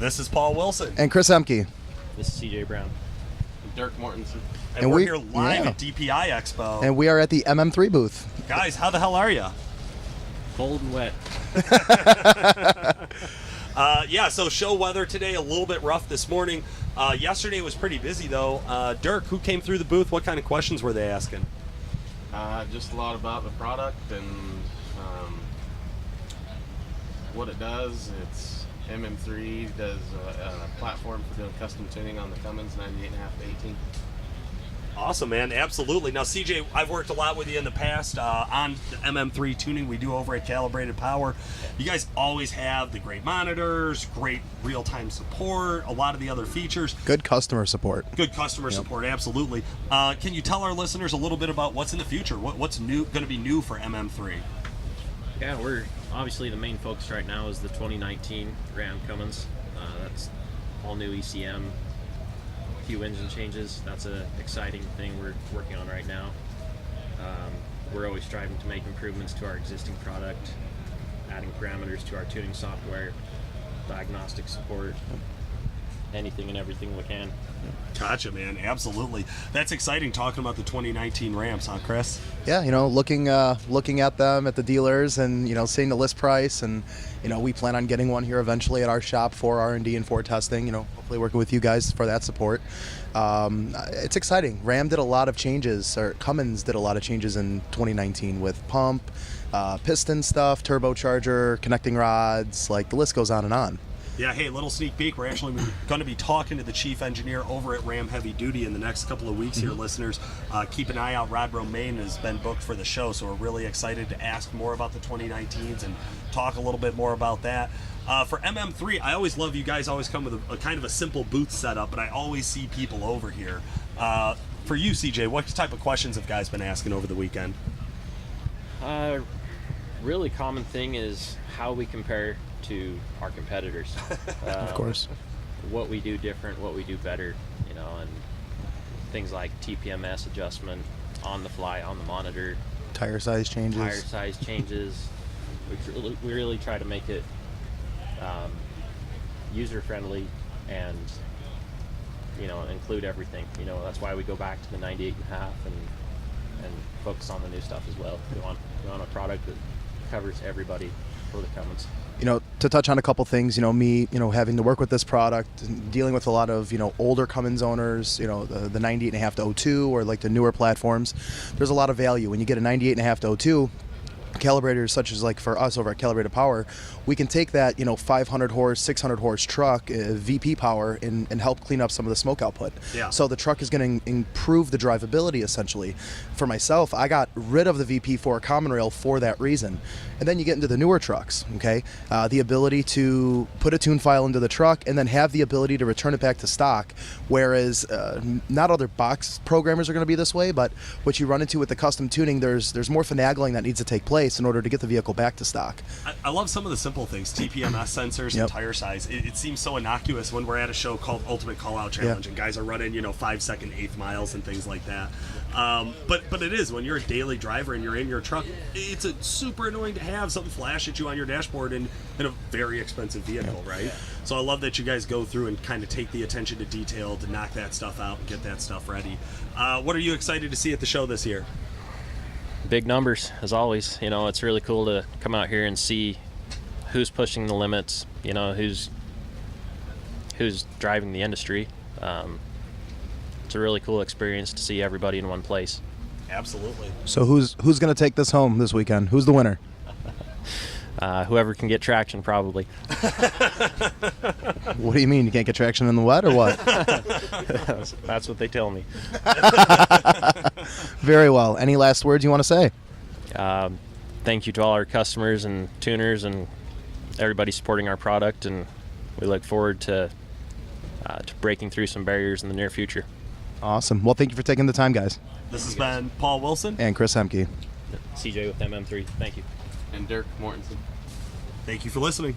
This is Paul Wilson. And Chris Emke. This is CJ Brown. Dirk Mortenson. And we're here live at DPI Expo. And we are at the MM3 booth. Guys, how the hell are you? Cold and wet. So show weather today, a little bit rough this morning. Yesterday was pretty busy, though. Dirk, who came through the booth? What kind of questions were they asking? Just a lot about the product and what it does. It's MM3 does a platform for doing custom tuning on the Cummins 98.5 to 18. Awesome, man. Absolutely. Now, CJ, I've worked a lot with you in the past on the MM3 tuning we do over at Calibrated Power. You guys always have the great monitors, great real-time support, a lot of the other features. Good customer support. Good customer support, absolutely. Can you tell our listeners a little bit about what's in the future? What's new going to be new for MM3? Yeah, we're obviously the main focus right now is the 2019 Ram Cummins. That's all new ECM. Few engine changes. That's an exciting thing we're working on right now. We're always striving to make improvements to our existing product, adding parameters to our tuning software, diagnostic support, anything and everything we can. Gotcha, man. Absolutely. That's exciting talking about the 2019 Rams, huh, Chris? Yeah, looking at them at the dealers and, seeing the list price and, we plan on getting one here eventually at our shop for R&D and for testing, hopefully working with you guys for that support. It's exciting. Ram did a lot of changes, or Cummins did a lot of changes in 2019 with pump, piston stuff, turbocharger, connecting rods, the list goes on and on. Yeah, hey, little sneak peek. We're actually going to be talking to the chief engineer over at Ram Heavy Duty in the next couple of weeks here, listeners. Keep an eye out. Rod Romaine has been booked for the show, so we're really excited to ask more about the 2019s and talk a little bit more about that. For MM3, I always love you guys always come with a kind of a simple booth setup, but I always see people over here. For you, CJ, what type of questions have guys been asking over the weekend? Really common thing is how we compare to our competitors. Of course. What we do different, what we do better, and things like TPMS adjustment on the fly, on the monitor. Tire size changes. We really try to make it user-friendly and, include everything. That's why we go back to the 98.5 and focus on the new stuff as well. We want a product that covers everybody for the Cummins. To touch on a couple things, me, having to work with this product, and dealing with a lot of, older Cummins owners, the 98.5 to 02 or the newer platforms, there's a lot of value. When you get a 98.5 to 02, calibrators such as for us over at Calibrated Power, we can take that 500 horse 600 horse truck VP power and help clean up some of the smoke output. So the truck is going to improve the drivability essentially. For myself, I got rid of the VP for a common rail for that reason. And then you get into the newer trucks, okay? The ability to put a tune file into the truck and then have the ability to return it back to stock, whereas not other box programmers are going to be this way, but what you run into with the custom tuning, there's more finagling that needs to take place in order to get the vehicle back to stock. I love some of the simple things, TPMS sensors and tire size. It seems so innocuous when we're at a show called Ultimate Callout Challenge and guys are running 5-second eighth miles and things like that. But it is, when you're a daily driver and you're in your truck, it's super annoying to have something flash at you on your dashboard in a very expensive vehicle, right? So I love that you guys go through and kind of take the attention to detail to knock that stuff out and get that stuff ready. What are you excited to see at the show this year? Big numbers, as always. It's really cool to come out here and see who's pushing the limits, who's driving the industry. It's a really cool experience to see everybody in one place. Absolutely. So who's going to take this home this weekend? Who's the winner? Whoever can get traction, probably. What do you mean? You can't get traction in the wet or what? That's what they tell me. Very well. Any last words you want to say? Thank you to all our customers and tuners and everybody supporting our product, and we look forward to breaking through some barriers in the near future. Awesome. Well, thank you for taking the time, guys. This has been Paul Wilson and Chris Emke. CJ with MM3. Thank you. And Dirk Mortenson. Thank you for listening.